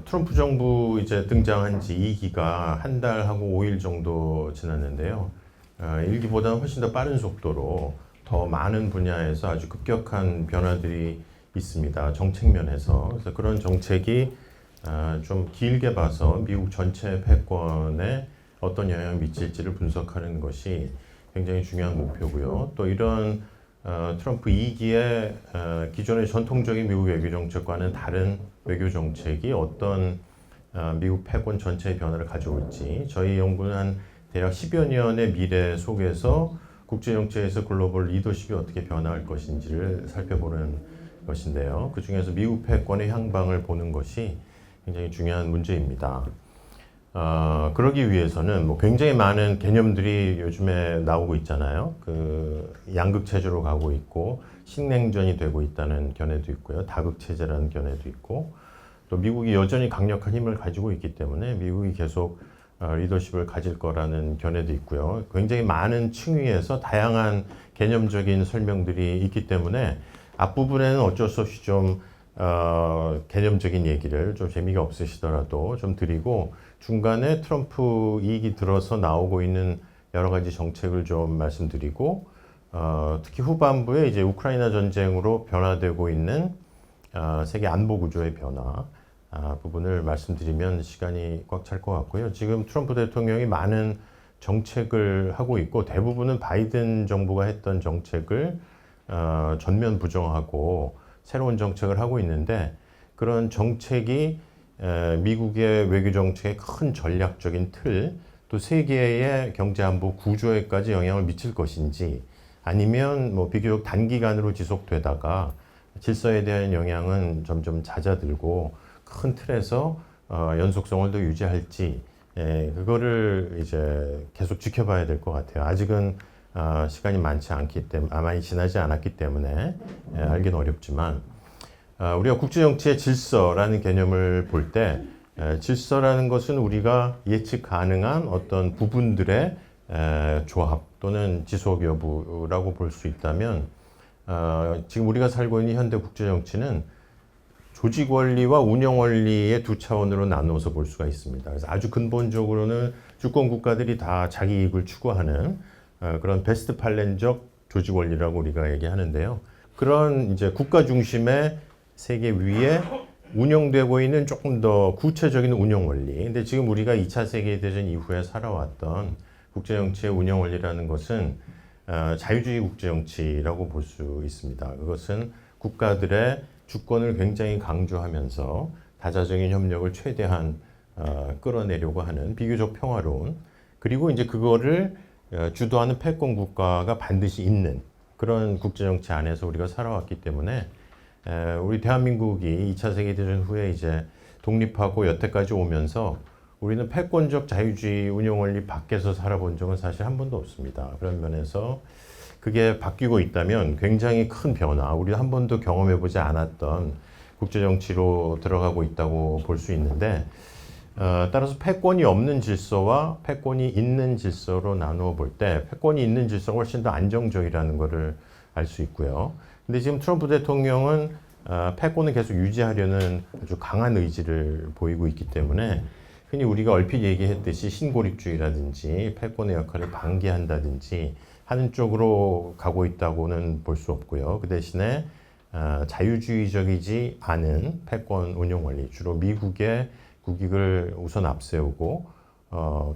트럼프 정부 이제 등장한 지 2기가 한 달하고 5일 정도 지났는데요. 1기보다는 훨씬 더 빠른 속도로 더 많은 분야에서 아주 급격한 변화들이 있습니다. 정책 면에서. 그래서 그런 정책이 좀 길게 봐서 미국 전체 패권에 어떤 영향을 미칠지를 분석하는 것이 굉장히 중요한 목표고요. 또 이런 트럼프 2기의 기존의 전통적인 미국 외교 정책과는 다른 외교 정책이 어떤 미국 패권 전체의 변화를 가져올지 저희 연구는 한 대략 10여 년의 미래 속에서 국제 정치에서 글로벌 리더십이 어떻게 변화할 것인지를 살펴보는 것인데요. 그 중에서 미국 패권의 향방을 보는 것이 굉장히 중요한 문제입니다. 그러기 위해서는 뭐 굉장히 많은 개념들이 요즘에 나오고 있잖아요. 그 양극 체제로 가고 있고 신냉전이 되고 있다는 견해도 있고요. 다극 체제라는 견해도 있고 또 미국이 여전히 강력한 힘을 가지고 있기 때문에 미국이 계속 리더십을 가질 거라는 견해도 있고요. 굉장히 많은 층위에서 다양한 개념적인 설명들이 있기 때문에 앞부분에는 어쩔 수 없이 좀 개념적인 얘기를 좀 재미가 없으시더라도 좀 드리고 중간에 트럼프 2기 들어서 나오고 있는 여러 가지 정책을 좀 말씀드리고 특히 후반부에 이제 우크라이나 전쟁으로 변화되고 있는 세계 안보 구조의 변화 부분을 말씀드리면 시간이 꽉 찰 것 같고요. 지금 트럼프 대통령이 많은 정책을 하고 있고 대부분은 바이든 정부가 했던 정책을 전면 부정하고 새로운 정책을 하고 있는데 그런 정책이 미국의 외교 정책의 큰 전략적인 틀, 또 세계의 경제 안보 구조에까지 영향을 미칠 것인지 아니면 뭐 비교적 단기간으로 지속되다가 질서에 대한 영향은 점점 잦아들고 큰 틀에서 연속성을 더 유지할지 그거를 이제 계속 지켜봐야 될 것 같아요. 아직은 시간이 많이 지나지 않았기 때문에 알기는 어렵지만 우리가 국제정치의 질서라는 개념을 볼 때 질서라는 것은 우리가 예측 가능한 어떤 부분들의 조합 또는 지속 여부라고 볼 수 있다면 지금 우리가 살고 있는 현대 국제정치는 조직 원리와 운영 원리의 두 차원으로 나누어서 볼 수가 있습니다. 그래서 아주 근본적으로는 주권 국가들이 다 자기 이익을 추구하는 그런 베스트 팔렌적 조직 원리라고 우리가 얘기하는데요. 그런 이제 국가 중심의 세계 위에 운영되고 있는 조금 더 구체적인 운영 원리. 근데 지금 우리가 2차 세계대전 이후에 살아왔던 국제정치의 운영 원리라는 것은 자유주의 국제정치라고 볼 수 있습니다. 그것은 국가들의 주권을 굉장히 강조하면서 다자적인 협력을 최대한 끌어내려고 하는 비교적 평화로운 그리고 이제 그거를 주도하는 패권 국가가 반드시 있는 그런 국제정치 안에서 우리가 살아왔기 때문에 우리 대한민국이 2차 세계대전 후에 이제 독립하고 여태까지 오면서 우리는 패권적 자유주의 운영 원리 밖에서 살아본 적은 사실 한 번도 없습니다. 그런 면에서 그게 바뀌고 있다면 굉장히 큰 변화, 우리 한 번도 경험해보지 않았던 국제정치로 들어가고 있다고 볼 수 있는데 따라서 패권이 없는 질서와 패권이 있는 질서로 나누어 볼 때 패권이 있는 질서가 훨씬 더 안정적이라는 것을 알 수 있고요. 근데 지금 트럼프 대통령은 패권을 계속 유지하려는 아주 강한 의지를 보이고 있기 때문에 흔히 우리가 얼핏 얘기했듯이 신고립주의라든지 패권의 역할을 방기한다든지 하는 쪽으로 가고 있다고는 볼 수 없고요. 그 대신에 자유주의적이지 않은 패권 운용 원리, 주로 미국의 국익을 우선 앞세우고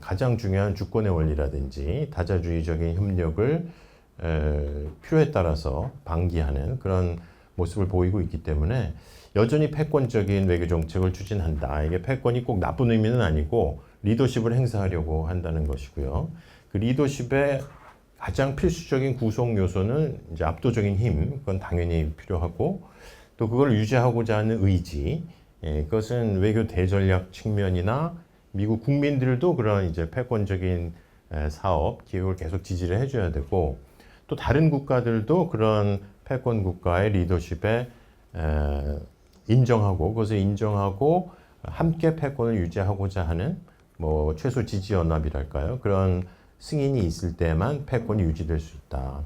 가장 중요한 주권의 원리라든지 다자주의적인 협력을 필요에 따라서 방기하는 그런 모습을 보이고 있기 때문에 여전히 패권적인 외교 정책을 추진한다. 이게 패권이 꼭 나쁜 의미는 아니고 리더십을 행사하려고 한다는 것이고요. 그 리더십의 가장 필수적인 구성 요소는 이제 압도적인 힘, 그건 당연히 필요하고 또 그걸 유지하고자 하는 의지, 그것은 외교 대전략 측면이나 미국 국민들도 그런 이제 패권적인 사업, 기획을 계속 지지를 해줘야 되고 또 다른 국가들도 그런 패권 국가의 리더십에 인정하고 그것을 인정하고 함께 패권을 유지하고자 하는 뭐 최소 지지 연합이랄까요? 그런 승인이 있을 때만 패권이 유지될 수 있다.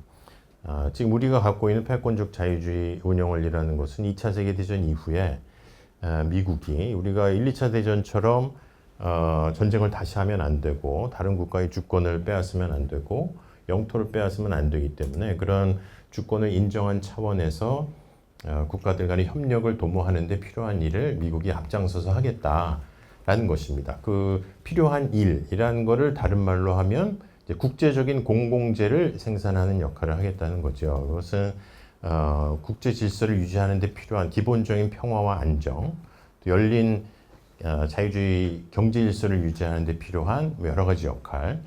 지금 우리가 갖고 있는 패권적 자유주의 운영 원리라는 것은 2차 세계대전 이후에 미국이 우리가 1, 2차 대전처럼 전쟁을 다시 하면 안 되고 다른 국가의 주권을 빼앗으면 안 되고 영토를 빼앗으면 안 되기 때문에 그런 주권을 인정한 차원에서 국가들 간의 협력을 도모하는 데 필요한 일을 미국이 앞장서서 하겠다라는 것입니다. 그 필요한 일이라는 것을 다른 말로 하면 이제 국제적인 공공재를 생산하는 역할을 하겠다는 거죠. 그것은 국제 질서를 유지하는 데 필요한 기본적인 평화와 안정, 또 열린 자유주의 경제 질서를 유지하는 데 필요한 여러 가지 역할,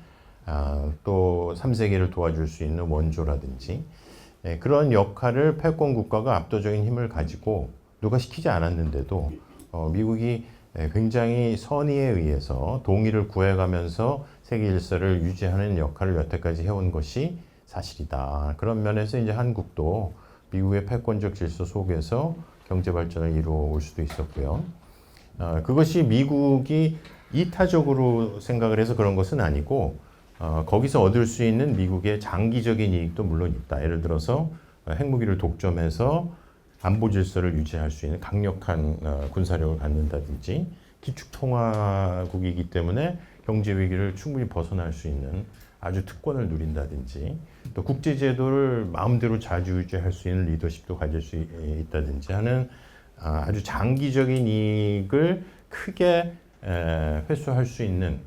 또 3세계를 도와줄 수 있는 원조라든지 그런 역할을 패권 국가가 압도적인 힘을 가지고 누가 시키지 않았는데도 미국이 굉장히 선의에 의해서 동의를 구해가면서 세계 질서를 유지하는 역할을 여태까지 해온 것이 사실이다. 그런 면에서 이제 한국도 미국의 패권적 질서 속에서 경제 발전을 이루어 올 수도 있었고요. 그것이 미국이 이타적으로 생각을 해서 그런 것은 아니고 거기서 얻을 수 있는 미국의 장기적인 이익도 물론 있다. 예를 들어서 핵무기를 독점해서 안보 질서를 유지할 수 있는 강력한 군사력을 갖는다든지 기축통화국이기 때문에 경제 위기를 충분히 벗어날 수 있는 아주 특권을 누린다든지 또 국제제도를 마음대로 좌지우지할 수 있는 리더십도 가질 수 있다든지 하는 아주 장기적인 이익을 크게 회수할 수 있는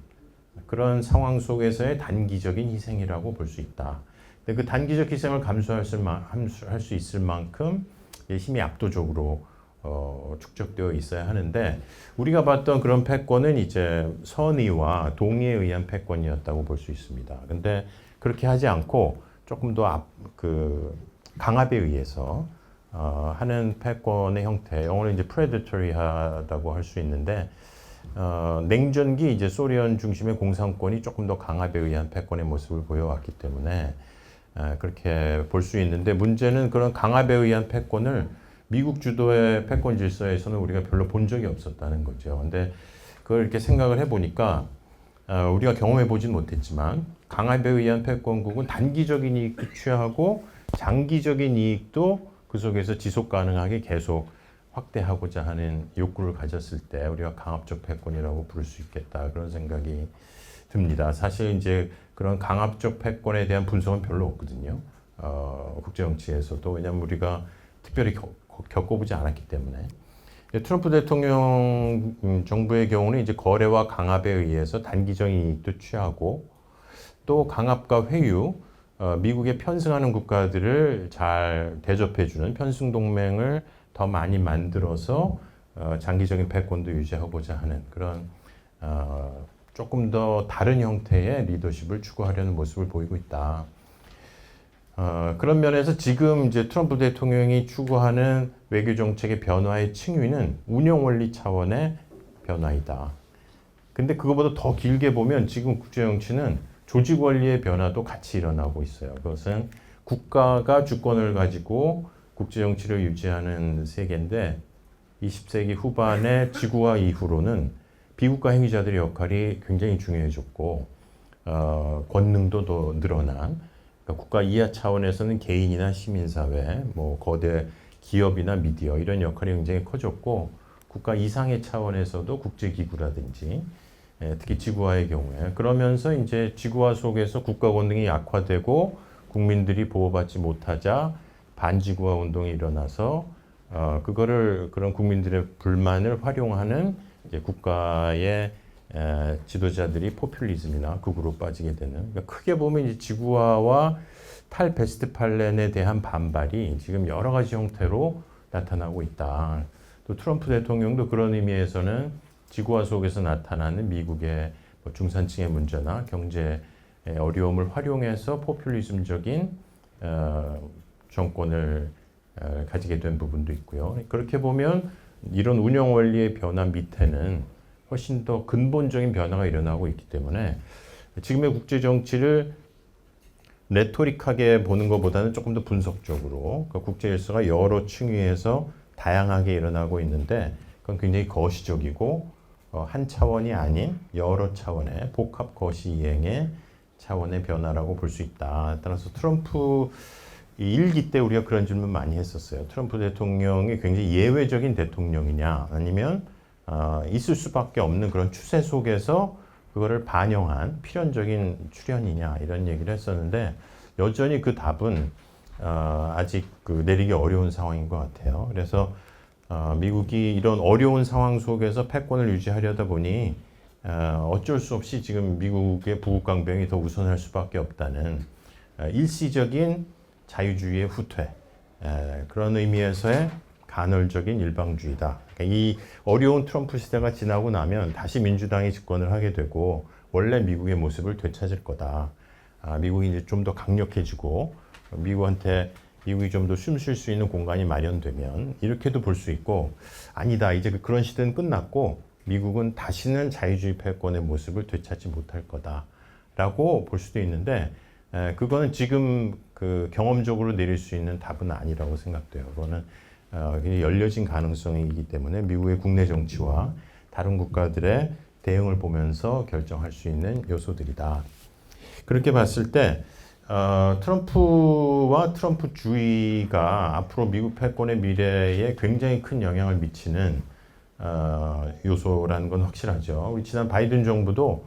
그런 상황 속에서의 단기적인 희생이라고 볼 수 있다. 근데 그 단기적 희생을 감수할 수 있을 만큼 힘이 압도적으로 축적되어 있어야 하는데 우리가 봤던 그런 패권은 이제 선의와 동의에 의한 패권이었다고 볼 수 있습니다. 근데 그렇게 하지 않고 조금 더 강압에 의해서 하는 패권의 형태, 영어로 이제 predatory하다고 할 수 있는데 냉전기 이제 소련 중심의 공산권이 조금 더 강압에 의한 패권의 모습을 보여왔기 때문에 그렇게 볼 수 있는데 문제는 그런 강압에 의한 패권을 미국 주도의 패권 질서에서는 우리가 별로 본 적이 없었다는 거죠. 근데 그걸 이렇게 생각을 해보니까 우리가 경험해 보진 못했지만 강압에 의한 패권국은 단기적인 이익도 취하고 장기적인 이익도 그 속에서 지속 가능하게 계속 확대하고자 하는 욕구를 가졌을 때 우리가 강압적 패권이라고 부를 수 있겠다 그런 생각이 듭니다. 사실 이제 그런 강압적 패권에 대한 분석은 별로 없거든요. 국제 정치에서도 왜냐하면 우리가 특별히 겪어보지 않았기 때문에. 트럼프 대통령 정부의 경우는 이제 거래와 강압에 의해서 단기적인 이익도 취하고 또 강압과 회유, 미국에 편승하는 국가들을 잘 대접해주는 편승 동맹을 더 많이 만들어서 장기적인 패권도 유지하고자 하는 그런 조금 더 다른 형태의 리더십을 추구하려는 모습을 보이고 있다. 그런 면에서 지금 이제 트럼프 대통령이 추구하는 외교 정책의 변화의 층위는 운영 원리 차원의 변화이다. 근데 그거보다 더 길게 보면 지금 국제 정치는 조직 원리의 변화도 같이 일어나고 있어요. 그것은 국가가 주권을 가지고 국제 정치를 유지하는 세계인데 20세기 후반의 지구화 이후로는 비국가 행위자들의 역할이 굉장히 중요해졌고 권능도 더 늘어난 그러니까 국가 이하 차원에서는 개인이나 시민사회, 뭐 거대 기업이나 미디어 이런 역할이 굉장히 커졌고 국가 이상의 차원에서도 국제기구라든지 특히 지구화의 경우에 그러면서 이제 지구화 속에서 국가 권능이 약화되고 국민들이 보호받지 못하자 반지구화 운동이 일어나서 그거를 그런 국민들의 불만을 활용하는 이제 국가의 지도자들이 포퓰리즘이나 극으로 빠지게 되는 그러니까 크게 보면 이제 지구화와 탈베스트팔렌에 대한 반발이 지금 여러 가지 형태로 나타나고 있다. 또 트럼프 대통령도 그런 의미에서는 지구화 속에서 나타나는 미국의 뭐 중산층의 문제나 경제 어려움을 활용해서 포퓰리즘적인 정권을 가지게 된 부분도 있고요. 그렇게 보면 이런 운영 원리의 변화 밑에는 훨씬 더 근본적인 변화가 일어나고 있기 때문에 지금의 국제 정치를 레토릭하게 보는 것보다는 조금 더 분석적으로 그 국제 질서가 여러 층위에서 다양하게 일어나고 있는데 그건 굉장히 거시적이고 한 차원이 아닌 여러 차원의 복합 거시 이행의 차원의 변화라고 볼 수 있다. 따라서 트럼프 이 1기 때 우리가 그런 질문 많이 했었어요. 트럼프 대통령이 굉장히 예외적인 대통령이냐, 아니면 있을 수밖에 없는 그런 추세 속에서 그거를 반영한 필연적인 출현이냐, 이런 얘기를 했었는데, 여전히 그 답은 아직 내리기 어려운 상황인 것 같아요. 그래서 미국이 이런 어려운 상황 속에서 패권을 유지하려다 보니 어쩔 수 없이 지금 미국의 부국강병이 더 우선할 수밖에 없다는 일시적인 자유주의의 후퇴, 그런 의미에서의 간헐적인 일방주의다. 그러니까 이 어려운 트럼프 시대가 지나고 나면 다시 민주당이 집권을 하게 되고 원래 미국의 모습을 되찾을 거다. 미국이 이제 좀 더 강력해지고 미국이 좀 더 숨 쉴 수 있는 공간이 마련되면 이렇게도 볼 수 있고, 아니다, 이제 그런 시대는 끝났고 미국은 다시는 자유주의 패권의 모습을 되찾지 못할 거다라고 볼 수도 있는데, 그거는 지금 경험적으로 내릴 수 있는 답은 아니라고 생각돼요. 그거는 굉장히 열려진 가능성이기 때문에 미국의 국내 정치와 다른 국가들의 대응을 보면서 결정할 수 있는 요소들이다. 그렇게 봤을 때 트럼프와 트럼프주의가 앞으로 미국 패권의 미래에 굉장히 큰 영향을 미치는 요소라는 건 확실하죠. 우리 지난 바이든 정부도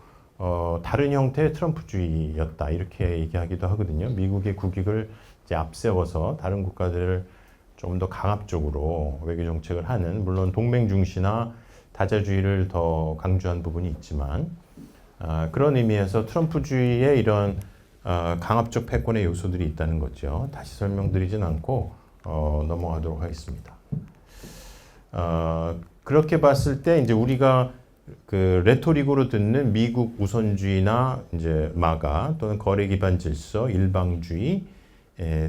다른 형태의 트럼프주의였다, 이렇게 얘기하기도 하거든요. 미국의 국익을 이제 앞세워서 다른 국가들을 좀 더 강압적으로 외교 정책을 하는, 물론 동맹 중시나 다자주의를 더 강조한 부분이 있지만, 그런 의미에서 트럼프주의의 이런 강압적 패권의 요소들이 있다는 거죠. 다시 설명드리진 않고 넘어가도록 하겠습니다. 그렇게 봤을 때 이제 우리가 레토릭으로 듣는 미국 우선주의나 이제 마가 또는 거래 기반 질서, 일방주의,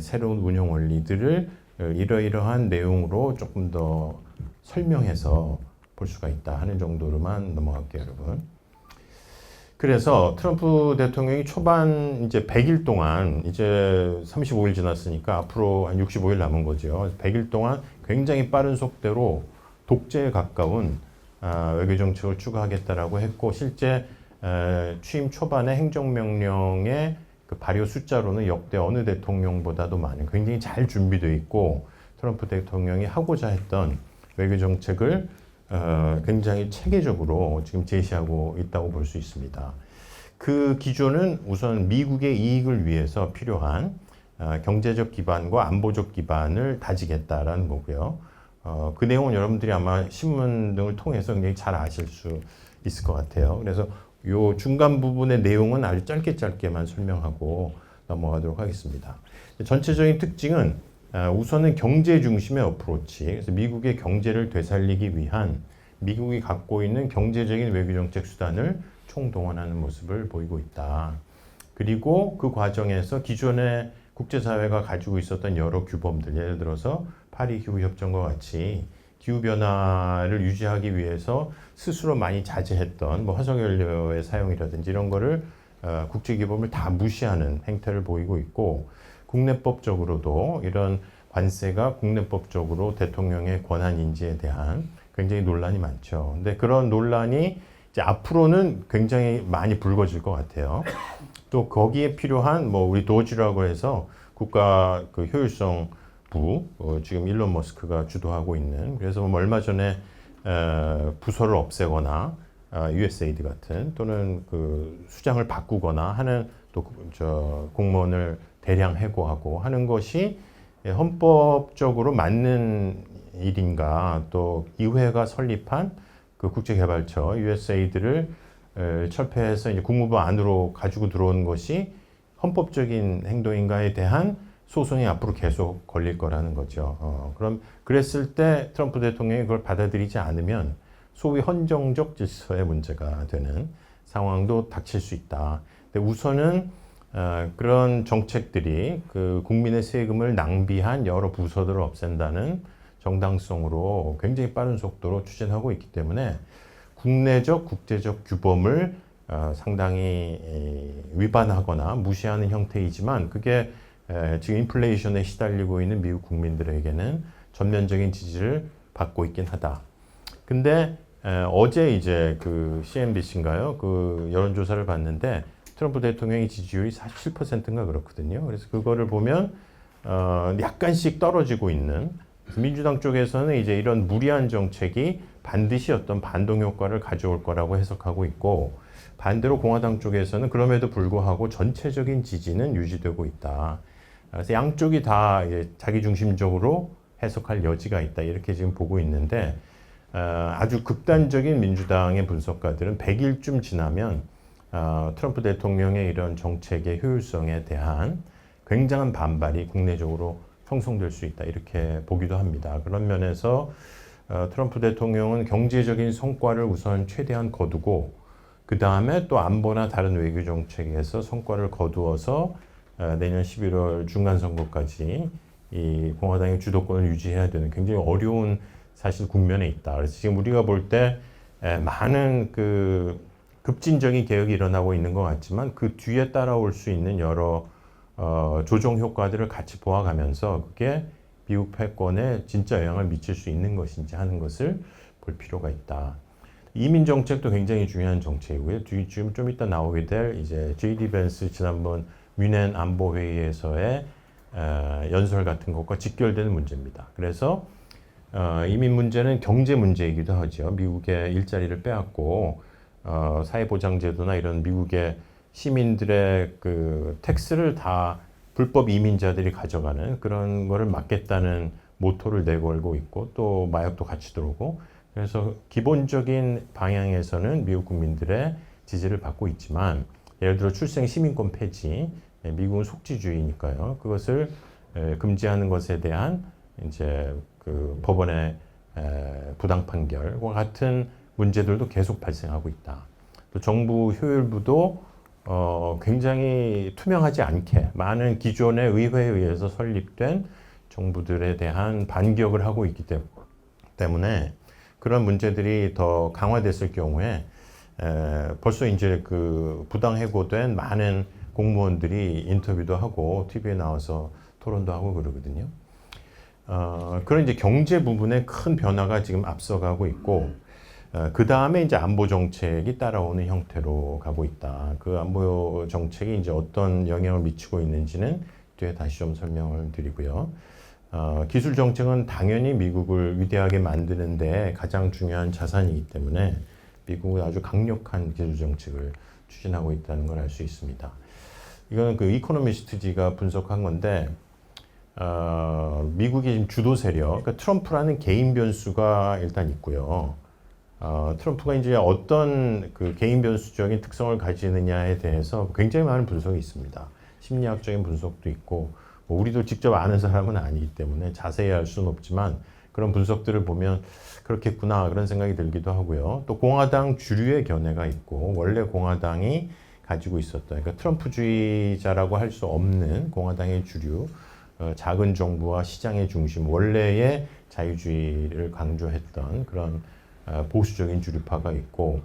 새로운 운영 원리들을 이러이러한 내용으로 조금 더 설명해서 볼 수가 있다 하는 정도로만 넘어갈게요, 여러분. 그래서 트럼프 대통령이 초반 이제 100일 동안, 이제 35일 지났으니까 앞으로 한 65일 남은 거죠. 100일 동안 굉장히 빠른 속도로 독재에 가까운 외교 정책을 추구하겠다라고 했고, 실제 취임 초반에 행정명령의 발효 숫자로는 역대 어느 대통령보다도 많은, 굉장히 잘 준비되어 있고 트럼프 대통령이 하고자 했던 외교 정책을 굉장히 체계적으로 지금 제시하고 있다고 볼 수 있습니다. 그 기조는 우선 미국의 이익을 위해서 필요한 경제적 기반과 안보적 기반을 다지겠다라는 거고요. 그 내용은 여러분들이 아마 신문 등을 통해서 굉장히 잘 아실 수 있을 것 같아요. 그래서 요 중간 부분의 내용은 아주 짧게만 설명하고 넘어가도록 하겠습니다. 전체적인 특징은 우선은 경제 중심의 어프로치, 그래서 미국의 경제를 되살리기 위한 미국이 갖고 있는 경제적인 외교 정책 수단을 총동원하는 모습을 보이고 있다. 그리고 그 과정에서 기존에 국제사회가 가지고 있었던 여러 규범들, 예를 들어서 파리 기후협정과 같이 기후변화를 유지하기 위해서 스스로 많이 자제했던 화석연료의 사용이라든지 이런 거를 국제규범을 다 무시하는 행태를 보이고 있고, 국내법적으로도 이런 관세가 국내법적으로 대통령의 권한 인지에 대한 굉장히 논란이 많죠. 근데 그런 논란이 이제 앞으로는 굉장히 많이 불거질 것 같아요. 또 거기에 필요한 우리 도지라고 해서 국가 효율성 부, 지금 일론 머스크가 주도하고 있는, 그래서 얼마 전에 부서를 없애거나 USAID 같은, 또는 수장을 바꾸거나 하는, 또 공무원을 대량 해고하고 하는 것이 헌법적으로 맞는 일인가, 또 의회가 설립한 국제개발처 USAID를 철폐해서 이제 국무부 안으로 가지고 들어오는 것이 헌법적인 행동인가에 대한 소송이 앞으로 계속 걸릴 거라는 거죠. 그럼 그랬을 때 트럼프 대통령이 그걸 받아들이지 않으면 소위 헌정적 질서의 문제가 되는 상황도 닥칠 수 있다. 근데 우선은 그런 정책들이 국민의 세금을 낭비한 여러 부서들을 없앤다는 정당성으로 굉장히 빠른 속도로 추진하고 있기 때문에 국내적, 국제적 규범을 상당히 위반하거나 무시하는 형태이지만, 그게 지금 인플레이션에 시달리고 있는 미국 국민들에게는 전면적인 지지를 받고 있긴 하다. 근데 어제 이제 CNBC인가요? 여론조사를 봤는데 트럼프 대통령의 지지율이 47%인가 그렇거든요. 그래서 그거를 보면 약간씩 떨어지고 있는, 민주당 쪽에서는 이제 이런 무리한 정책이 반드시 어떤 반동 효과를 가져올 거라고 해석하고 있고, 반대로 공화당 쪽에서는 그럼에도 불구하고 전체적인 지지는 유지되고 있다. 그래서 양쪽이 다 자기 중심적으로 해석할 여지가 있다. 이렇게 지금 보고 있는데, 아주 극단적인 민주당의 분석가들은 100일쯤 지나면 트럼프 대통령의 이런 정책의 효율성에 대한 굉장한 반발이 국내적으로 형성될 수 있다. 이렇게 보기도 합니다. 그런 면에서 트럼프 대통령은 경제적인 성과를 우선 최대한 거두고, 그 다음에 또 안보나 다른 외교 정책에서 성과를 거두어서 내년 11월 중간선거까지 이 공화당의 주도권을 유지해야 되는 굉장히 어려운 사실 국면에 있다. 그래서 지금 우리가 볼 때 많은 그 급진적인 개혁이 일어나고 있는 것 같지만 그 뒤에 따라올 수 있는 여러 조정 효과들을 같이 보아가면서 그게 미국 패권에 진짜 영향을 미칠 수 있는 것인지 하는 것을 볼 필요가 있다. 이민 정책도 굉장히 중요한 정책이고요. 지금 좀 이따 나오게 될 이제 J.D. 벤스 지난번 뮌헨 안보 회의에서의 연설 같은 것과 직결되는 문제입니다. 그래서 이민 문제는 경제 문제이기도 하죠. 미국의 일자리를 빼앗고 사회보장제도나 이런 미국의 시민들의 그 텍스를 다 불법 이민자들이 가져가는 그런 거를 막겠다는 모토를 내걸고 있고, 또 마약도 같이 들어오고, 그래서 기본적인 방향에서는 미국 국민들의 지지를 받고 있지만, 예를 들어 출생 시민권 폐지, 미국은 속지주의니까요. 그것을 금지하는 것에 대한 이제 그 법원의 부당 판결과 같은 문제들도 계속 발생하고 있다. 또 정부 효율부도 굉장히 투명하지 않게 많은 기존의 의회에 의해서 설립된 정부들에 대한 반격을 하고 있기 때문에 그런 문제들이 더 강화됐을 경우에 벌써 이제 그 부당 해고된 많은 공무원들이 인터뷰도 하고 TV에 나와서 토론도 하고 그러거든요. 그런 이제 경제 부분에 큰 변화가 지금 앞서가고 있고, 그 다음에 이제 안보 정책이 따라오는 형태로 가고 있다. 그 안보 정책이 이제 어떤 영향을 미치고 있는지는 뒤에 다시 좀 설명을 드리고요. 기술 정책은 당연히 미국을 위대하게 만드는데 가장 중요한 자산이기 때문에 미국은 아주 강력한 기술 정책을 추진하고 있다는 걸 알 수 있습니다. 이거는 그 이코노미스트지가 분석한 건데, 미국이 지금 주도 세력, 그러니까 트럼프라는 개인 변수가 일단 있고요. 트럼프가 이제 어떤 그 개인 변수적인 특성을 가지느냐에 대해서 굉장히 많은 분석이 있습니다. 심리학적인 분석도 있고, 뭐 우리도 직접 아는 사람은 아니기 때문에 자세히 알 수는 없지만 그런 분석들을 보면 그렇겠구나 그런 생각이 들기도 하고요. 또 공화당 주류의 견해가 있고, 원래 공화당이 가지고 있었던, 그러니까 트럼프주의자라고 할 수 없는 공화당의 주류, 작은 정부와 시장의 중심, 원래의 자유주의를 강조했던 그런 보수적인 주류파가 있고,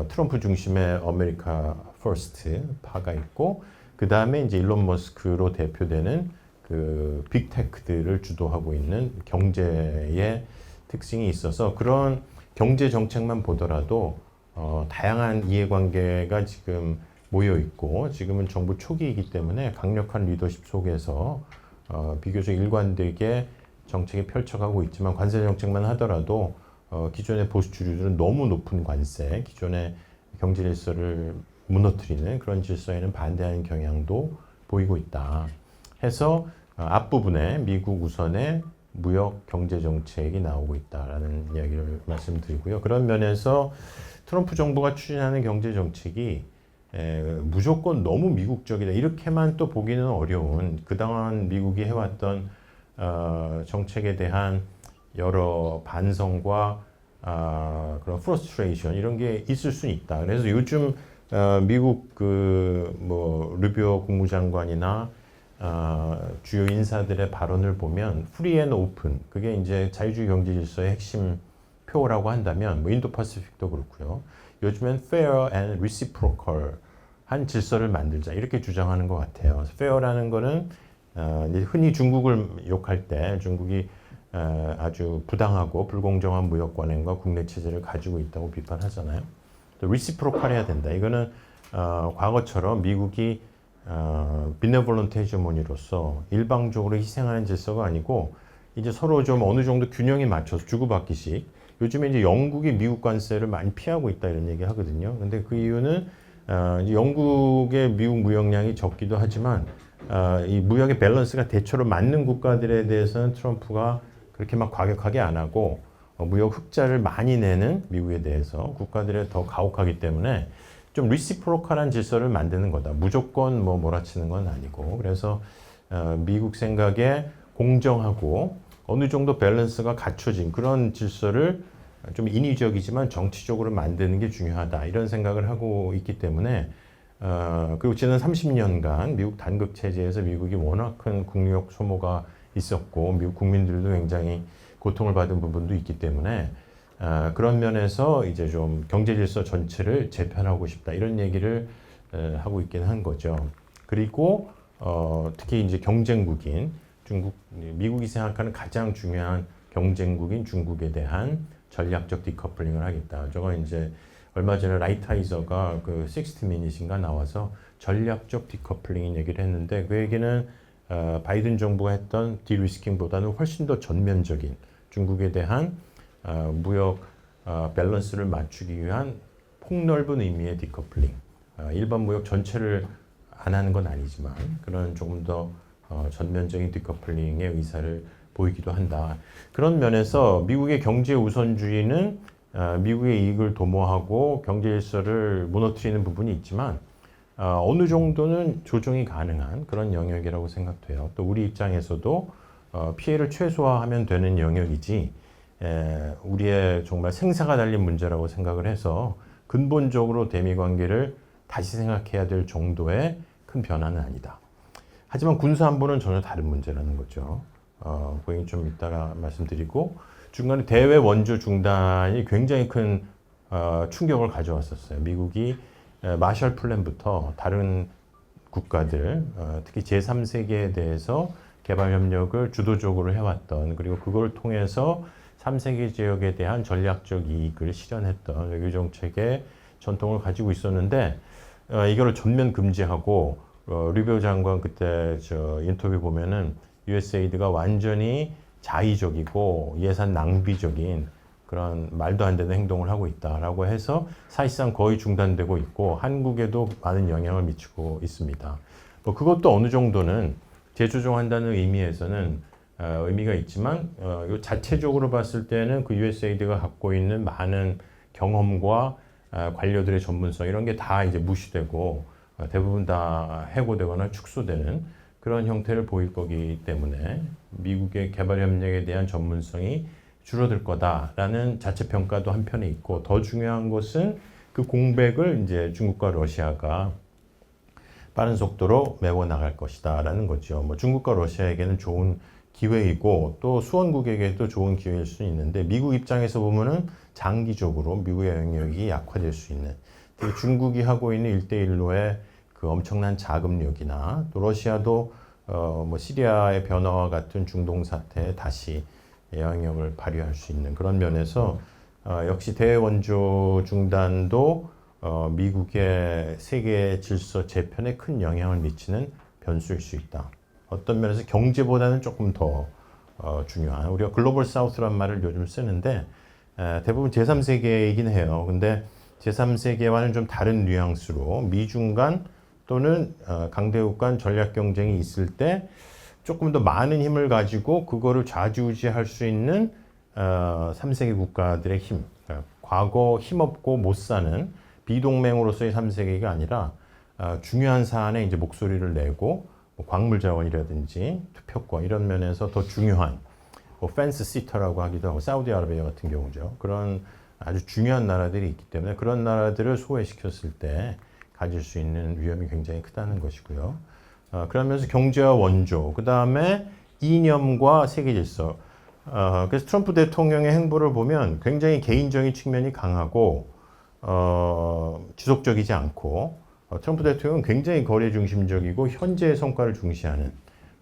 트럼프 중심의 아메리카 퍼스트 파가 있고, 그 다음에 이제 일론 머스크로 대표되는 그 빅테크들을 주도하고 있는 경제의 특징이 있어서 그런 경제 정책만 보더라도 다양한 이해관계가 지금 모여 있고, 지금은 정부 초기이기 때문에 강력한 리더십 속에서 비교적 일관되게 정책이 펼쳐가고 있지만, 관세 정책만 하더라도 기존의 보수 주류들은 너무 높은 관세, 기존의 경제 질서를 무너뜨리는 그런 질서에는 반대하는 경향도 보이고 있다. 해서 앞부분에 미국 우선의 무역 경제 정책이 나오고 있다라는 이야기를 말씀드리고요. 그런 면에서 트럼프 정부가 추진하는 경제 정책이 무조건 너무 미국적이다 이렇게만 또 보기는 어려운, 그동안 미국이 해왔던 정책에 대한 여러 반성과 그런 프러스트레이션 이런 게 있을 수는 있다. 그래서 요즘 미국 그 뭐 루비오 국무장관이나 주요 인사들의 발언을 보면 프리 앤 오픈, 그게 이제 자유주의 경제 질서의 핵심 표라고 한다면 뭐 인도 파시픽도 그렇고요. 요즘엔 fair and reciprocal 한 질서를 만들자 이렇게 주장하는 것 같아요. fair라는 거는 흔히 중국을 욕할 때 중국이 아주 부당하고 불공정한 무역 관행과 국내 체제를 가지고 있다고 비판하잖아요. 또 reciprocal 해야 된다. 이거는 과거처럼 미국이 비네볼런트 헤게모니로서 일방적으로 희생하는 질서가 아니고 이제 서로 좀 어느 정도 균형에 맞춰서 주고받기식. 요즘에 이제 영국이 미국 관세를 많이 피하고 있다 이런 얘기 하거든요. 근데 그 이유는 이제 영국의 미국 무역량이 적기도 하지만 이 무역의 밸런스가 대체로 맞는 국가들에 대해서는 트럼프가 그렇게 막 과격하게 안 하고 무역 흑자를 많이 내는 미국에 대해서 국가들에 더 가혹하기 때문에 좀 리시프로컬한 질서를 만드는 거다. 무조건 뭐 몰아치는 건 아니고. 그래서 미국 생각에 공정하고 어느 정도 밸런스가 갖춰진 그런 질서를 좀 인위적이지만 정치적으로 만드는 게 중요하다. 이런 생각을 하고 있기 때문에 그리고 지난 30년간 미국 단극 체제에서 미국이 워낙 큰 국력 소모가 있었고 미국 국민들도 굉장히 고통을 받은 부분도 있기 때문에 그런 면에서 이제 좀 경제 질서 전체를 재편하고 싶다 이런 얘기를 하고 있긴 한 거죠. 그리고 특히 이제 경쟁국인 중국, 미국이 생각하는 가장 중요한 경쟁국인 중국에 대한 전략적 디커플링을 하겠다. 저건 이제 얼마 전에 라이트하이저가 그 60미닛인가 나와서 전략적 디커플링인 얘기를 했는데 그 얘기는 바이든 정부가 했던 디리스킹보다는 훨씬 더 전면적인 중국에 대한 무역 밸런스를 맞추기 위한 폭넓은 의미의 디커플링. 일반 무역 전체를 안 하는 건 아니지만 그런 조금 더 전면적인 디커플링의 의사를 보이기도 한다. 그런 면에서 미국의 경제 우선주의는 미국의 이익을 도모하고 경제 질서를 무너뜨리는 부분이 있지만 어느 정도는 조정이 가능한 그런 영역이라고 생각돼요. 또 우리 입장에서도 피해를 최소화하면 되는 영역이지 우리의 정말 생사가 달린 문제라고 생각을 해서 근본적으로 대미 관계를 다시 생각해야 될 정도의 큰 변화는 아니다. 하지만 군사 안보는 전혀 다른 문제라는 거죠. 그 얘기 좀 이따가 말씀드리고 중간에 대외 원조 중단이 굉장히 큰 충격을 가져왔었어요. 미국이 마셜 플랜부터 다른 국가들, 특히 제3세계에 대해서 개발 협력을 주도적으로 해왔던 그리고 그걸 통해서 3세계 지역에 대한 전략적 이익을 실현했던 외교 정책의 전통을 가지고 있었는데 이거를 전면 금지하고 류비오 장관 그때 저 인터뷰 보면은 USAID가 완전히 자의적이고 예산 낭비적인 그런 말도 안 되는 행동을 하고 있다라고 해서 사실상 거의 중단되고 있고 한국에도 많은 영향을 미치고 있습니다. 뭐 그것도 어느 정도는 재조정한다는 의미에서는 의미가 있지만 요 자체적으로 봤을 때는 그 USAID가 갖고 있는 많은 경험과 관료들의 전문성 이런 게 다 이제 무시되고 대부분 다 해고되거나 축소되는 그런 형태를 보일 거기 때문에 미국의 개발 협력에 대한 전문성이 줄어들 거다라는 자체 평가도 한편에 있고 더 중요한 것은 그 공백을 이제 중국과 러시아가 빠른 속도로 메워 나갈 것이다라는 거죠. 뭐 중국과 러시아에게는 좋은 기회이고 또 수원국에게도 좋은 기회일 수 있는데 미국 입장에서 보면은 장기적으로 미국의 영역이 약화될 수 있는 특히 중국이 하고 있는 1대1로의 그 엄청난 자금력이나 또 러시아도 뭐 시리아의 변화와 같은 중동 사태에 다시 영향력을 발휘할 수 있는 그런 면에서 역시 대원조 중단도 미국의 세계 질서 재편에 큰 영향을 미치는 변수일 수 있다. 어떤 면에서 경제보다는 조금 더 중요한 우리가 글로벌 사우스란 말을 요즘 쓰는데 대부분 제3세계이긴 해요. 근데 제3세계와는 좀 다른 뉘앙스로 미중 간 또는 강대국 간 전략 경쟁이 있을 때 조금 더 많은 힘을 가지고 그거를 좌지우지할 수 있는 3세계 국가들의 힘, 그러니까 과거 힘없고 못 사는 비동맹으로서의 3세계가 아니라 중요한 사안에 이제 목소리를 내고 뭐 광물 자원이라든지 투표권 이런 면에서 더 중요한 뭐 펜스 시터라고 하기도 하고 사우디아라비아 같은 경우죠. 그런 아주 중요한 나라들이 있기 때문에 그런 나라들을 소외시켰을 때 가질 수 있는 위험이 굉장히 크다는 것이고요. 그러면서 경제와 원조, 그 다음에 이념과 세계 질서. 그래서 트럼프 대통령의 행보를 보면 굉장히 개인적인 측면이 강하고 지속적이지 않고 트럼프 대통령은 굉장히 거래 중심적이고 현재의 성과를 중시하는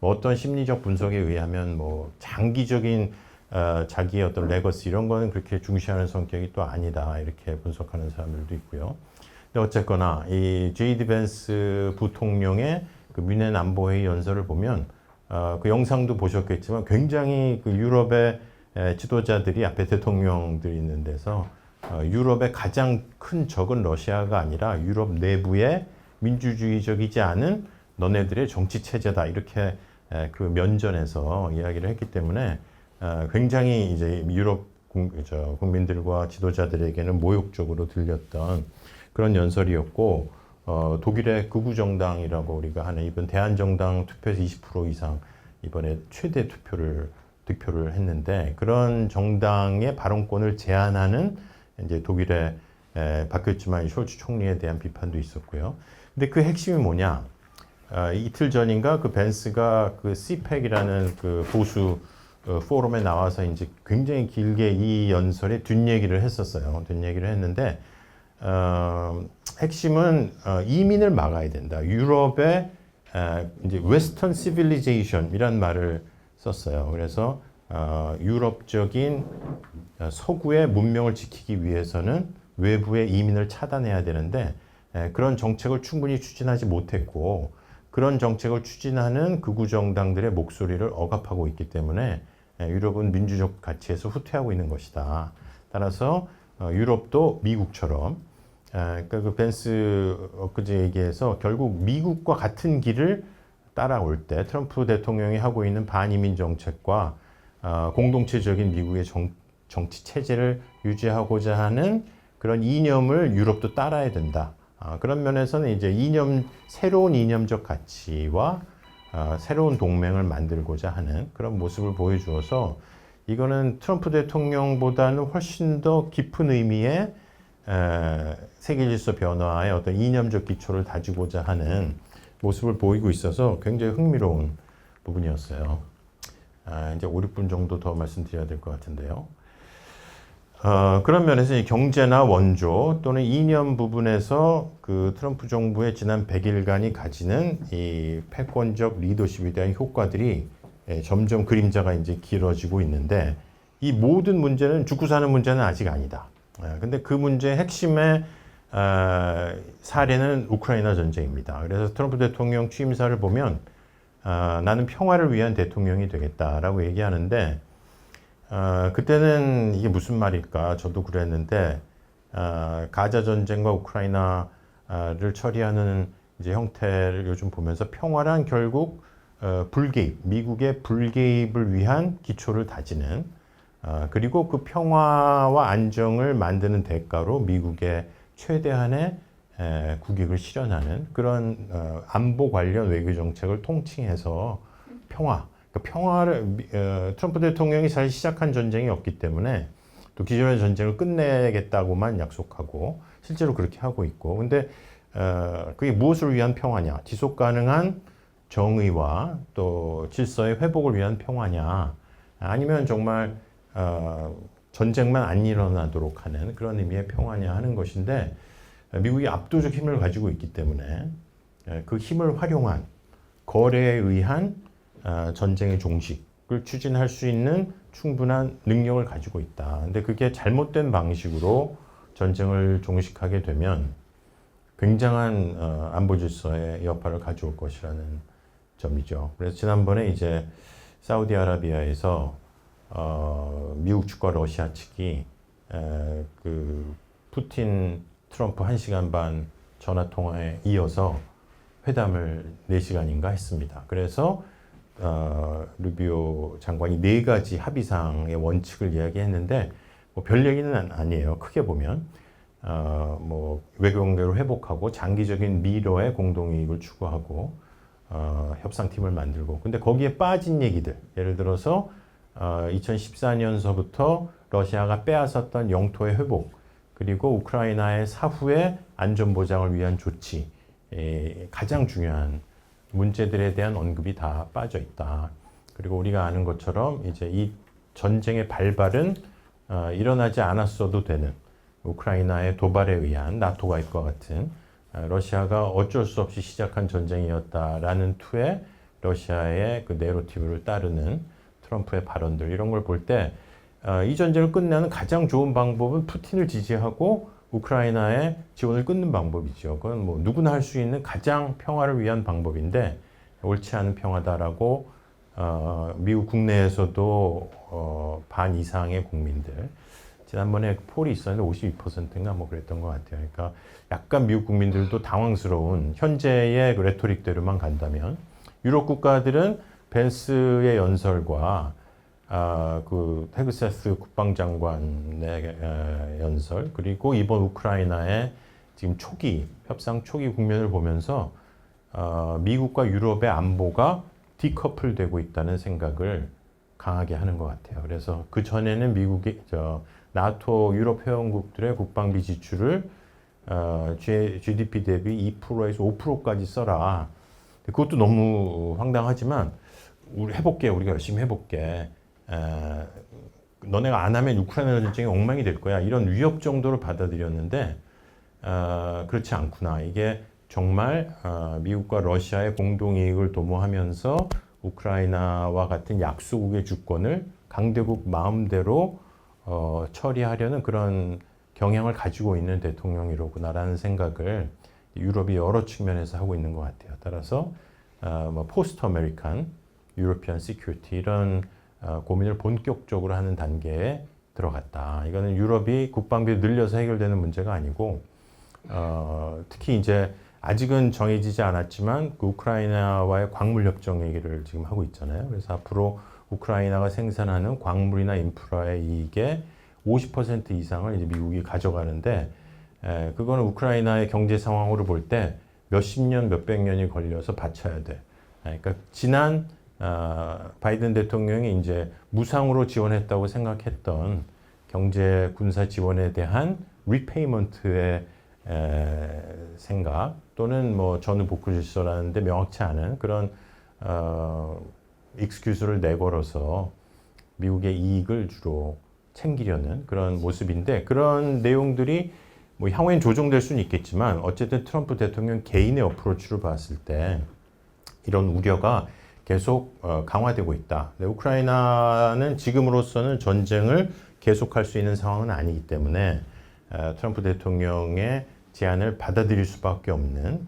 뭐 어떤 심리적 분석에 의하면 뭐 장기적인 자기의 어떤 레거시 이런 거는 그렇게 중시하는 성격이 또 아니다 이렇게 분석하는 사람들도 있고요. 어쨌거나 이 J.D. 벤스 부통령의 그 뮌헨 안보회의 연설을 보면 그 영상도 보셨겠지만 굉장히 그 유럽의 지도자들이 앞에 대통령들이 있는 데서 유럽의 가장 큰 적은 러시아가 아니라 유럽 내부의 민주주의적이지 않은 너네들의 정치 체제다 이렇게 그 면전에서 이야기를 했기 때문에 굉장히 이제 유럽 국민들과 지도자들에게는 모욕적으로 들렸던 그런 연설이었고 독일의 극우 정당이라고 우리가 하는 이번 대한정당 투표에서 20% 이상 이번에 최대 득표를 했는데 그런 정당의 발언권을 제한하는 이제 독일의 바뀌었지만 숄츠 총리에 대한 비판도 있었고요. 근데 그 핵심이 뭐냐? 이틀 전인가 그 벤스가 그 CPEC이라는 그 보수 포럼에 나와서 이제 굉장히 길게 이 연설의 뒷얘기를 했었어요. 뒷얘기를 했는데 핵심은 이민을 막아야 된다. 유럽의 이제 웨스턴 시빌리제이션이란 말을 썼어요. 그래서 유럽적인 서구의 문명을 지키기 위해서는 외부의 이민을 차단해야 되는데 그런 정책을 충분히 추진하지 못했고 그런 정책을 추진하는 극우 정당들의 목소리를 억압하고 있기 때문에 유럽은 민주적 가치에서 후퇴하고 있는 것이다. 따라서 유럽도 미국처럼 그러니까 그 벤스 엊그제 얘기해서 결국 미국과 같은 길을 따라올 때 트럼프 대통령이 하고 있는 반이민 정책과 공동체적인 미국의 정치 체제를 유지하고자 하는 그런 이념을 유럽도 따라야 된다. 그런 면에서는 이제 새로운 이념적 가치와 새로운 동맹을 만들고자 하는 그런 모습을 보여주어서 이거는 트럼프 대통령보다는 훨씬 더 깊은 의미의 세계 질서 변화의 어떤 이념적 기초를 다지고자 하는 모습을 보이고 있어서 굉장히 흥미로운 부분이었어요. 이제 5, 6분 정도 더 말씀드려야 될 것 같은데요. 그런 면에서 이 경제나 원조 또는 이념 부분에서 그 트럼프 정부의 지난 100일간이 가지는 이 패권적 리더십에 대한 효과들이 점점 그림자가 이제 길어지고 있는데 이 모든 문제는 죽고 사는 문제는 아직 아니다. 근데 그 문제의 핵심의 사례는 우크라이나 전쟁입니다. 그래서 트럼프 대통령 취임사를 보면 나는 평화를 위한 대통령이 되겠다라고 얘기하는데 그때는 이게 무슨 말일까? 저도 그랬는데 가자 전쟁과 우크라이나를 처리하는 이제 형태를 요즘 보면서 평화란 결국 불개입, 미국의 불개입을 위한 기초를 다지는 그리고 그 평화와 안정을 만드는 대가로 미국의 최대한의 국익을 실현하는 그런 안보 관련 외교 정책을 통칭해서 평화를 트럼프 대통령이 사실 시작한 전쟁이 없기 때문에 또 기존의 전쟁을 끝내겠다고만 약속하고 실제로 그렇게 하고 있고 근데 그게 무엇을 위한 평화냐? 지속 가능한 정의와 또 질서의 회복을 위한 평화냐? 아니면 정말 전쟁만 안 일어나도록 하는 그런 의미의 평화냐 하는 것인데 미국이 압도적 힘을 가지고 있기 때문에 그 힘을 활용한 거래에 의한 전쟁의 종식을 추진할 수 있는 충분한 능력을 가지고 있다. 근데 그게 잘못된 방식으로 전쟁을 종식하게 되면 굉장한 안보 질서의 여파를 가져올 것이라는 점이죠. 그래서 지난번에 이제 사우디아라비아에서 미국 측과 러시아 측이 그 푸틴 트럼프 1시간 반 전화 통화에 이어서 회담을 4시간인가 했습니다. 그래서 루비오 장관이 4가지 합의사항의 원칙을 이야기했는데 뭐 별 얘기는 아니에요. 크게 보면 뭐 외교 관계를 회복하고 장기적인 미래의 공동이익을 추구하고 협상팀을 만들고 근데 거기에 빠진 얘기들 예를 들어서 2014년서부터 러시아가 빼앗았던 영토의 회복 그리고 우크라이나의 사후의 안전 보장을 위한 조치 가장 중요한 문제들에 대한 언급이 다 빠져 있다. 그리고 우리가 아는 것처럼 이제 이 전쟁의 발발은 일어나지 않았어도 되는 우크라이나의 도발에 의한 나토가입과 같은 러시아가 어쩔 수 없이 시작한 전쟁이었다라는 투의 러시아의 그 내러티브를 따르는 트럼프의 발언들 이런 걸 볼 때 이 전쟁을 끝내는 가장 좋은 방법은 푸틴을 지지하고 우크라이나의 지원을 끊는 방법이죠. 그건 뭐 누구나 할 수 있는 가장 평화를 위한 방법인데 옳지 않은 평화다라고 미국 국내에서도 반 이상의 국민들 지난번에 폴이 있었는데 52%인가 뭐 그랬던 것 같아요. 그러니까 약간 미국 국민들도 당황스러운 현재의 그 레토릭대로만 간다면 유럽 국가들은 벤스의 연설과 그 헤그세스 국방장관의 연설 그리고 이번 우크라이나의 지금 협상 초기 국면을 보면서 미국과 유럽의 안보가 디커플되고 있다는 생각을 강하게 하는 것 같아요. 그래서 그 전에는 미국이 나토 유럽 회원국들의 국방비 지출을 GDP 대비 2%에서 5%까지 써라. 그것도 너무 황당하지만 우리가 열심히 해볼게. 너네가 안 하면 우크라이나 전쟁이 엉망이 될 거야. 이런 위협 정도로 받아들였는데 그렇지 않구나. 이게 정말 미국과 러시아의 공동이익을 도모하면서 우크라이나와 같은 약소국의 주권을 강대국 마음대로 처리하려는 그런 경향을 가지고 있는 대통령이로구나라는 생각을 유럽이 여러 측면에서 하고 있는 것 같아요. 따라서 뭐 포스트 아메리칸, 유로피안 시큐리티 이런 고민을 본격적으로 하는 단계에 들어갔다. 이거는 유럽이 국방비를 늘려서 해결되는 문제가 아니고 특히 이제 아직은 정해지지 않았지만 그 우크라이나와의 광물 협정 얘기를 지금 하고 있잖아요. 그래서 앞으로 우크라이나가 생산하는 광물이나 인프라의 이익의 50% 이상을 이제 미국이 가져가는데 그거는 우크라이나의 경제 상황으로 볼 때 몇십 년, 몇백 년이 걸려서 바쳐야 돼. 그러니까 지난 바이든 대통령이 이제 무상으로 지원했다고 생각했던 경제 군사 지원에 대한 리페이먼트의 생각 또는 뭐 전후 복구 질서라는데 명확치 않은 그런 익스큐즈를 내걸어서 미국의 이익을 주로 챙기려는 그런 모습인데 그런 내용들이 뭐 향후엔 조정될 수는 있겠지만 어쨌든 트럼프 대통령 개인의 어프로치로 봤을 때 이런 우려가 계속 강화되고 있다. 우크라이나는 지금으로서는 전쟁을 계속할 수 있는 상황은 아니기 때문에 트럼프 대통령의 제안을 받아들일 수밖에 없는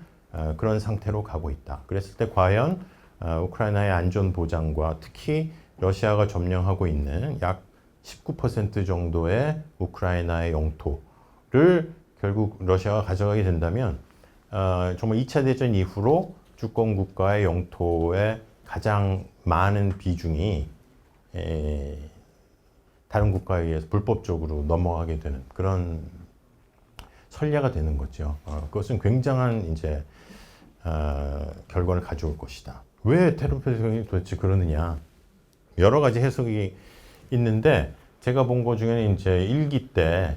그런 상태로 가고 있다. 그랬을 때 과연 우크라이나의 안전 보장과 특히 러시아가 점령하고 있는 약 19% 정도의 우크라이나의 영토를 결국 러시아가 가져가게 된다면 정말 2차 대전 이후로 주권 국가의 영토의 가장 많은 비중이 다른 국가에 의해서 불법적으로 넘어가게 되는 그런 선례가 되는 거죠. 그것은 굉장한 이제 결과를 가져올 것이다. 왜 트럼프 대통령이 도대체 그러느냐? 여러 가지 해석이 있는데 제가 본 것 중에는 이제 일기 때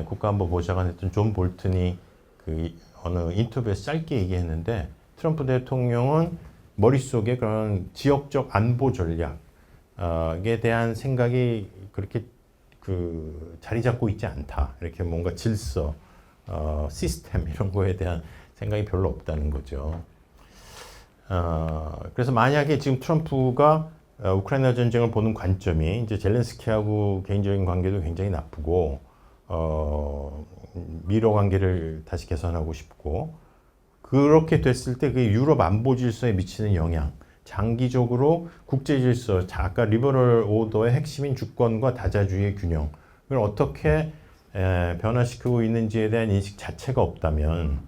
국가안보보좌관 했던 존 볼튼이 그 어느 인터뷰에서 짧게 얘기했는데 트럼프 대통령은 머릿속에 그런 지역적 안보 전략에 대한 생각이 그렇게 그 자리 잡고 있지 않다. 이렇게 뭔가 질서, 시스템 이런 거에 대한 생각이 별로 없다는 거죠. 그래서 만약에 지금 트럼프가 우크라이나 전쟁을 보는 관점이 이제 젤렌스키하고 개인적인 관계도 굉장히 나쁘고 미러 관계를 다시 개선하고 싶고 그렇게 됐을 때 그 유럽 안보 질서에 미치는 영향, 장기적으로 국제 질서, 아까 리버럴 오더의 핵심인 주권과 다자주의의 균형을 어떻게 변화시키고 있는지에 대한 인식 자체가 없다면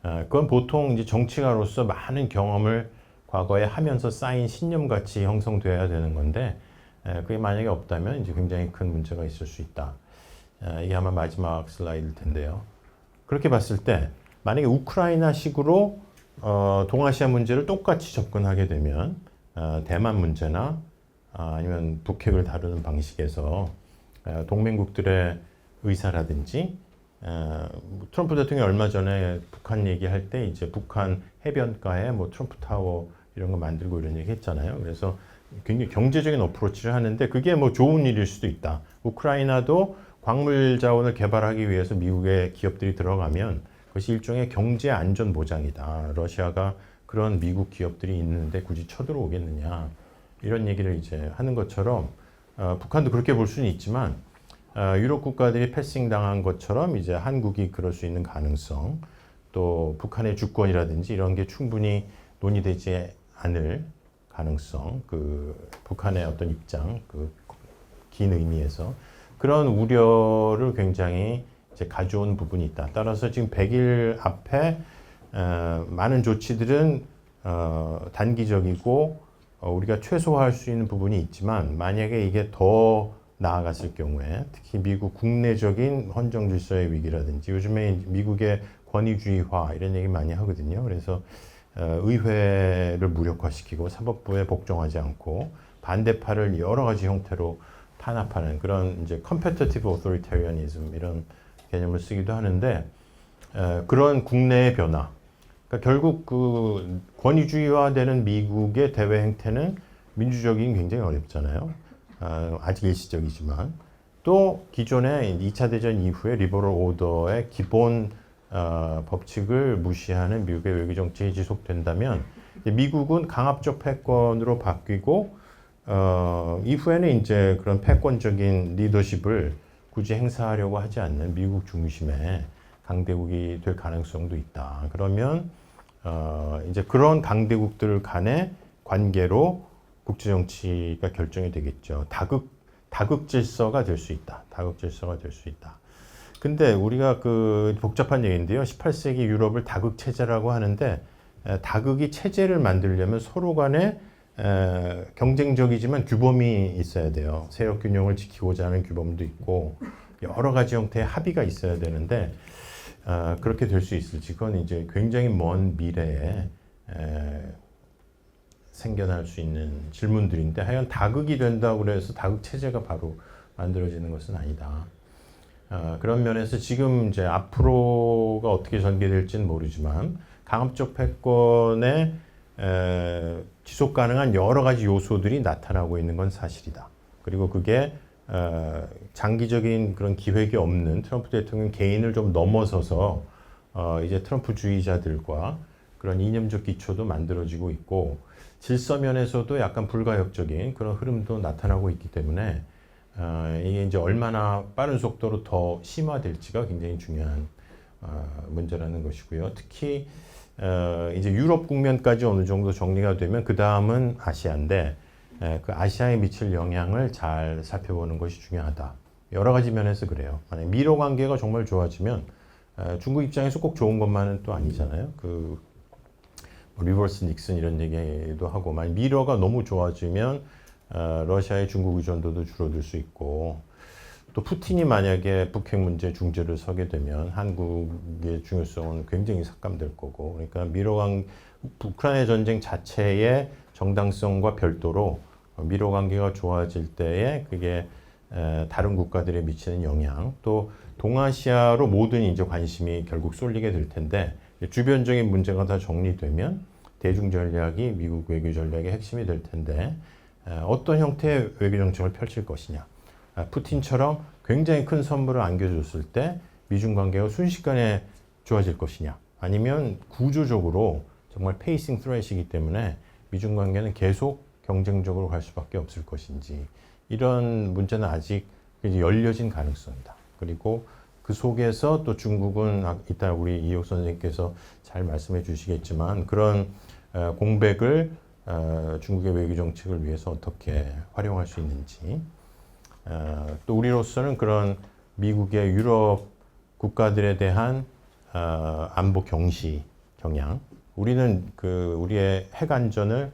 그건 보통 이제 정치가로서 많은 경험을 과거에 하면서 쌓인 신념같이 형성되어야 되는 건데 그게 만약에 없다면 이제 굉장히 큰 문제가 있을 수 있다. 이게 아마 마지막 슬라이드일 텐데요. 그렇게 봤을 때 만약에 우크라이나식으로 동아시아 문제를 똑같이 접근하게 되면 대만 문제나 아니면 북핵을 다루는 방식에서 동맹국들의 의사라든지 트럼프 대통령이 얼마 전에 북한 얘기할 때 이제 북한 해변가에 뭐 트럼프 타워 이런 거 만들고 이런 얘기 했잖아요. 그래서 굉장히 경제적인 어프로치를 하는데 그게 뭐 좋은 일일 수도 있다. 우크라이나도 광물 자원을 개발하기 위해서 미국의 기업들이 들어가면 그것이 일종의 경제 안전 보장이다. 러시아가 그런 미국 기업들이 있는데 굳이 쳐들어오겠느냐. 이런 얘기를 이제 하는 것처럼 북한도 그렇게 볼 수는 있지만 유럽 국가들이 패싱 당한 것처럼 이제 한국이 그럴 수 있는 가능성, 또 북한의 주권이라든지 이런 게 충분히 논의되지 않을 가능성, 그 북한의 어떤 입장, 그 긴 의미에서 그런 우려를 굉장히 이제 가져온 부분이 있다. 따라서 지금 100일 앞에 많은 조치들은 단기적이고 우리가 최소화할 수 있는 부분이 있지만 만약에 이게 더 나아갔을 경우에 특히 미국 국내적인 헌정 질서의 위기라든지 요즘에 미국의 권위주의화 이런 얘기 많이 하거든요. 그래서 의회를 무력화시키고 사법부에 복종하지 않고 반대파를 여러 가지 형태로 탄압하는 그런 이제 competitive authoritarianism 이런 개념을 쓰기도 하는데 그런 국내의 변화. 그러니까 결국 그 권위주의화되는 미국의 대외 행태는 민주적인 굉장히 어렵잖아요. 아직 일시적이지만 또 기존의 2차 대전 이후에 리버럴 오더의 기본 법칙을 무시하는 미국의 외교 정책이 지속된다면 미국은 강압적 패권으로 바뀌고 이후에는 이제 그런 패권적인 리더십을 굳이 행사하려고 하지 않는 미국 중심의 강대국이 될 가능성도 있다. 그러면 이제 그런 강대국들 간의 관계로 국제 정치가 결정이 되겠죠. 다극 질서가 될 수 있다. 다극 질서가 될 수 있다. 근데 우리가 그 복잡한 얘기인데요. 18세기 유럽을 다극 체제라고 하는데 다극이 체제를 만들려면 서로 간에 경쟁적이지만 규범이 있어야 돼요. 세력 균형을 지키고자 하는 규범도 있고 여러 가지 형태의 합의가 있어야 되는데 그렇게 될 수 있을지 그건 이제 굉장히 먼 미래에 생겨날 수 있는 질문들인데 하여간 다극이 된다고 그래서 다극 체제가 바로 만들어지는 것은 아니다. 그런 면에서 지금 이제 앞으로가 어떻게 전개될지는 모르지만 강압적 패권의 지속 가능한 여러 가지 요소들이 나타나고 있는 건 사실이다. 그리고 그게 장기적인 그런 기획이 없는 트럼프 대통령 개인을 좀 넘어서서 이제 트럼프주의자들과 그런 이념적 기초도 만들어지고 있고 질서 면에서도 약간 불가역적인 그런 흐름도 나타나고 있기 때문에 이게 이제 얼마나 빠른 속도로 더 심화될지가 굉장히 중요한 문제라는 것이고요. 특히 이제 유럽 국면까지 어느 정도 정리가 되면 그 다음은 아시아인데 그 아시아에 미칠 영향을 잘 살펴보는 것이 중요하다. 여러 가지 면에서 그래요. 만약 미러 관계가 정말 좋아지면 중국 입장에서 꼭 좋은 것만은 또 아니잖아요. 그 리버스 닉슨 이런 얘기도 하고 만약 미러가 너무 좋아지면 러시아의 중국 의존도도 줄어들 수 있고 또 푸틴이 만약에 북핵 문제 중재를 서게 되면 한국의 중요성은 굉장히 삭감될 거고 그러니까 우크라이나 전쟁 자체의 정당성과 별도로 미러 관계가 좋아질 때에 그게 다른 국가들에 미치는 영향 또 동아시아로 모든 이제 관심이 결국 쏠리게 될 텐데 주변적인 문제가 다 정리되면 대중 전략이 미국 외교 전략의 핵심이 될 텐데 어떤 형태의 외교 정책을 펼칠 것이냐. 푸틴처럼 굉장히 큰 선물을 안겨줬을 때 미중 관계가 순식간에 좋아질 것이냐. 아니면 구조적으로 정말 페이싱 트레이시이기 때문에 미중 관계는 계속 경쟁적으로 갈 수밖에 없을 것인지 이런 문제는 아직 열려진 가능성이다. 그리고 그 속에서 또 중국은 이따 우리 이옥 선생님께서 잘 말씀해 주시겠지만 그런 공백을 중국의 외교 정책을 위해서 어떻게 활용할 수 있는지 또 우리로서는 그런 미국의 유럽 국가들에 대한 안보 경시 경향 우리는 그 우리의 핵 안전을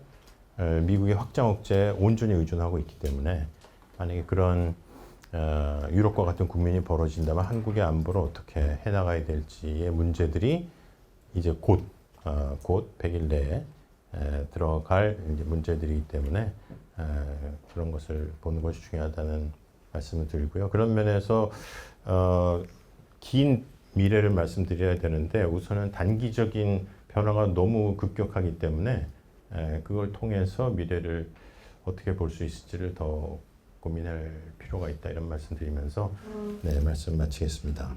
미국의 확장 억제에 온전히 의존하고 있기 때문에 만약에 그런 유럽과 같은 국면이 벌어진다면 한국의 안보를 어떻게 해나가야 될지의 문제들이 이제 곧 100일 내에 들어갈 이제 문제들이기 때문에 그런 것을 보는 것이 중요하다는 말씀을 드리고요. 그런 면에서 긴 미래를 말씀드려야 되는데 우선은 단기적인 변화가 너무 급격하기 때문에 그걸 통해서 미래를 어떻게 볼 수 있을지를 더 고민할 필요가 있다 이런 말씀 드리면서 네 말씀 마치겠습니다.